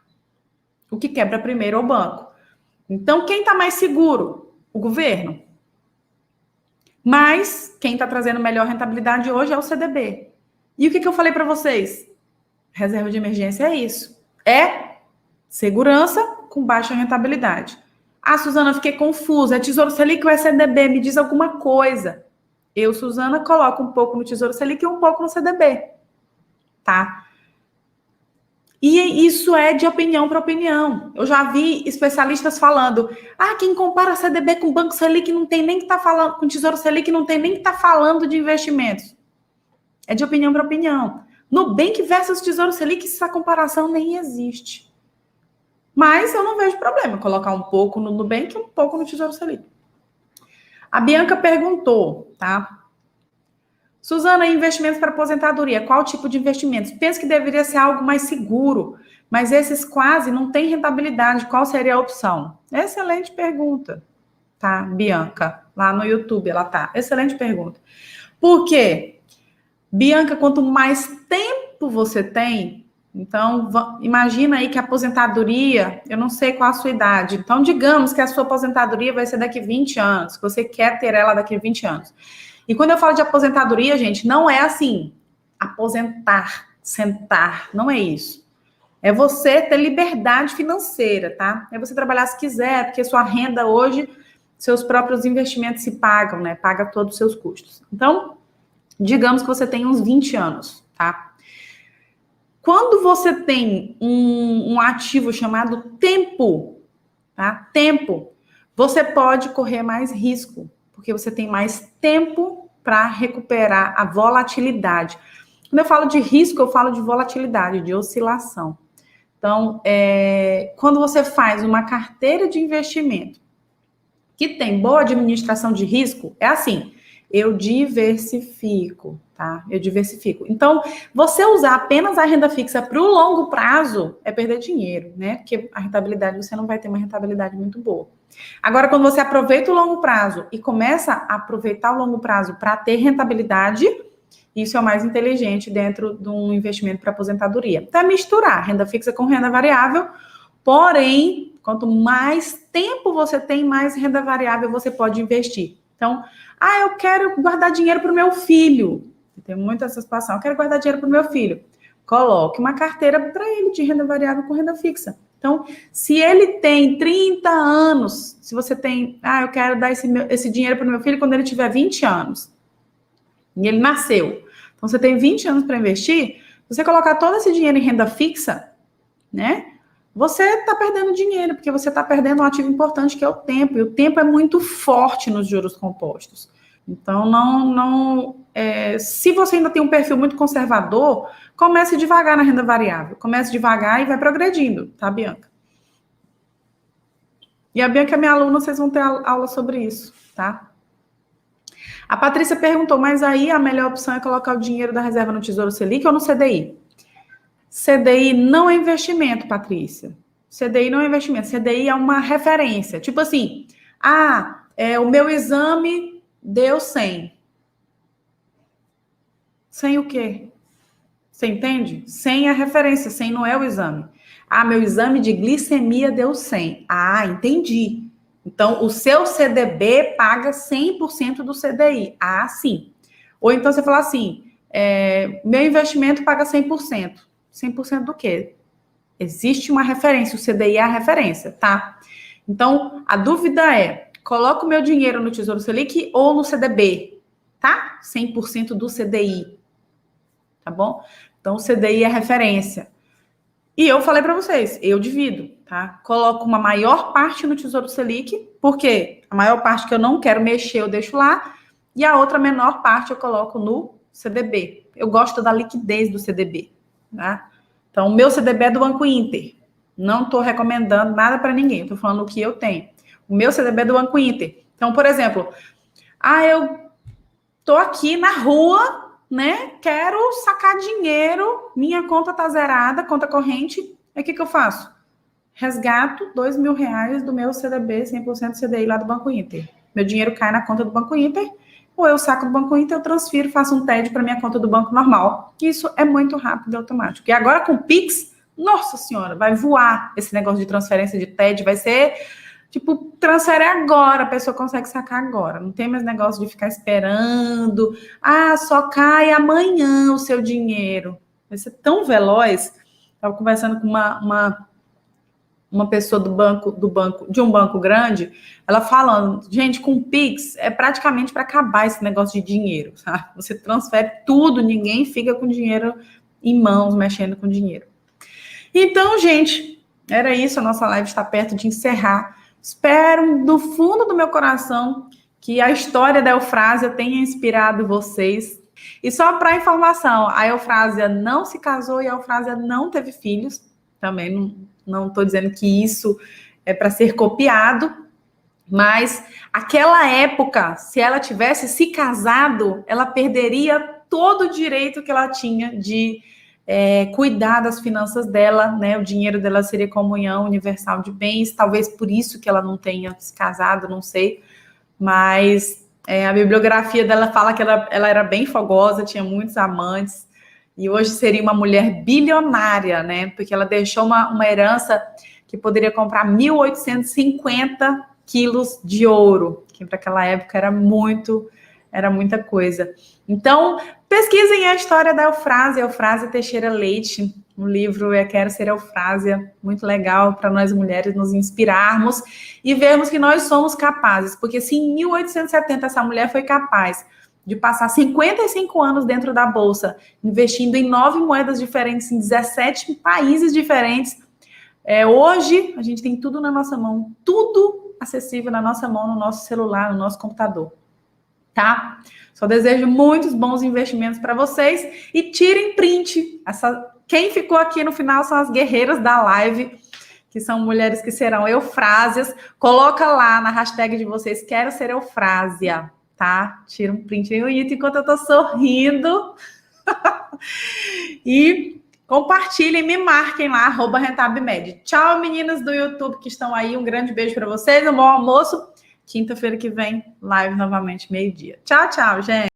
O que quebra primeiro é o banco. Então, quem está mais seguro? O governo. Mas quem está trazendo melhor rentabilidade hoje é o CDB. E o que eu falei para vocês? Reserva de emergência é isso. É segurança com baixa rentabilidade. Ah, Suzana, fiquei confusa. É Tesouro Selic ou é CDB? Me diz alguma coisa. Eu, Suzana, coloco um pouco no Tesouro Selic e um pouco no CDB. Tá? E isso é de opinião para opinião. Eu já vi especialistas falando: quem compara CDB com Banco Selic não tem nem que estar falando, com Tesouro Selic não tem nem que estar falando de investimentos. É de opinião para opinião. Nubank versus Tesouro Selic, essa comparação nem existe. Mas eu não vejo problema colocar um pouco no Nubank e um pouco no Tesouro Selic. A Bianca perguntou, tá? Suzana, investimentos para aposentadoria, qual tipo de investimentos? Penso que deveria ser algo mais seguro, mas esses quase não têm rentabilidade. Qual seria a opção? Excelente pergunta, tá, Bianca? Lá no YouTube ela tá. Excelente pergunta. Por quê? Bianca, quanto mais tempo você tem, então imagina aí que a aposentadoria, eu não sei qual a sua idade, então digamos que a sua aposentadoria vai ser daqui 20 anos, que você quer ter ela daqui 20 anos. E quando eu falo de aposentadoria, gente, não é assim, aposentar, sentar, não é isso. É você ter liberdade financeira, tá? É você trabalhar se quiser, porque sua renda hoje, seus próprios investimentos se pagam, né? Paga todos os seus custos. Então, digamos que você tem uns 20 anos, tá? Quando você tem um ativo chamado tempo, tá? Tempo, você pode correr mais risco, porque você tem mais tempo para recuperar a volatilidade. Quando eu falo de risco, eu falo de volatilidade, de oscilação. Então, quando você faz uma carteira de investimento que tem boa administração de risco, é assim, eu diversifico, tá? Eu diversifico. Então, você usar apenas a renda fixa para o longo prazo é perder dinheiro, né? Porque a rentabilidade, você não vai ter uma rentabilidade muito boa. Agora, quando você aproveita o longo prazo e começa a aproveitar o longo prazo para ter rentabilidade, isso é o mais inteligente dentro de um investimento para aposentadoria. Então, é misturar renda fixa com renda variável, porém, quanto mais tempo você tem, mais renda variável você pode investir. Então, eu quero guardar dinheiro para o meu filho. Tem muita essa situação. Eu quero guardar dinheiro para o meu filho. Coloque uma carteira para ele de renda variável com renda fixa. Então, se ele tem 30 anos, se você tem, eu quero dar esse dinheiro para o meu filho quando ele tiver 20 anos. E ele nasceu. Então, você tem 20 anos para investir, você colocar todo esse dinheiro em renda fixa, né? Você está perdendo dinheiro, porque você está perdendo um ativo importante que é o tempo. E o tempo é muito forte nos juros compostos. Então, se você ainda tem um perfil muito conservador, comece devagar na renda variável. Comece devagar e vai progredindo, tá, Bianca? E a Bianca é minha aluna, vocês vão ter aula sobre isso, tá? A Patrícia perguntou, mas aí a melhor opção é colocar o dinheiro da reserva no Tesouro Selic ou no CDI? CDI não é investimento, Patrícia. CDI não é investimento. CDI é uma referência. Tipo assim, o meu exame deu 100. 100 o quê? Você entende? 100 é a referência, 100 não é o exame. Ah, meu exame de glicemia deu 100. Ah, entendi. Então, o seu CDB paga 100% do CDI. Ah, sim. Ou então você fala assim, meu investimento paga 100%. 100% do quê? Existe uma referência, o CDI é a referência, tá? Então, a dúvida é, coloco o meu dinheiro no Tesouro Selic ou no CDB, tá? 100% do CDI, tá bom? Então, o CDI é a referência. E eu falei para vocês, eu divido, tá? Coloco uma maior parte no Tesouro Selic, porque a maior parte que eu não quero mexer eu deixo lá, e a outra menor parte eu coloco no CDB. Eu gosto da liquidez do CDB, tá? Então, o meu CDB é do Banco Inter. Não estou recomendando nada para ninguém, estou falando o que eu tenho. O meu CDB é do Banco Inter. Então, por exemplo, eu tô aqui na rua, né? Quero sacar dinheiro, minha conta tá zerada, conta corrente. Aí o que eu faço? Resgato R$2.000 do meu CDB, 100% CDI lá do Banco Inter. Meu dinheiro cai na conta do Banco Inter, ou eu saco do Banco Inter, eu transfiro, faço um TED para minha conta do banco normal. Isso é muito rápido e automático. E agora com o Pix, nossa senhora, vai voar esse negócio de transferência de TED, vai ser tipo, transfere agora, a pessoa consegue sacar agora. Não tem mais negócio de ficar esperando. Só cai amanhã o seu dinheiro. Vai ser tão veloz. Estava conversando com uma pessoa de um banco grande, ela falando, gente, com o Pix é praticamente para acabar esse negócio de dinheiro, sabe? Você transfere tudo, ninguém fica com dinheiro em mãos, mexendo com dinheiro. Então, gente, era isso, a nossa live está perto de encerrar. Espero, do fundo do meu coração, que a história da Eufrásia tenha inspirado vocês. E só para informação, a Eufrásia não se casou e a Eufrásia não teve filhos. Também não estou dizendo que isso é para ser copiado, mas aquela época, se ela tivesse se casado, ela perderia todo o direito que ela tinha de cuidar das finanças dela, né? O dinheiro dela seria comunhão universal de bens, talvez por isso que ela não tenha se casado, não sei, mas a bibliografia dela fala que ela era bem fogosa, tinha muitos amantes, e hoje seria uma mulher bilionária, né? Porque ela deixou uma herança que poderia comprar 1.850 quilos de ouro, que para aquela época era muita coisa. Então, pesquisem a história da Eufrásia Teixeira Leite, um livro Eu Quero Ser Eufrásia, muito legal para nós mulheres nos inspirarmos e vermos que nós somos capazes, porque se em 1870 essa mulher foi capaz de passar 55 anos dentro da bolsa, investindo em 9 moedas diferentes, em 17 países diferentes, hoje a gente tem tudo na nossa mão, tudo acessível na nossa mão, no nosso celular, no nosso computador. Tá? Só desejo muitos bons investimentos para vocês e tirem print. Quem ficou aqui no final são as guerreiras da live, que são mulheres que serão eufrásias. Coloca lá na hashtag de vocês, quero ser eufrásia, tá? Tira um print bem bonito enquanto eu tô sorrindo. E compartilhem, me marquem lá, @rentabmed. Tchau, meninas do YouTube que estão aí. Um grande beijo para vocês, um bom almoço. Quinta-feira que vem, live novamente, meio-dia. Tchau, tchau, gente.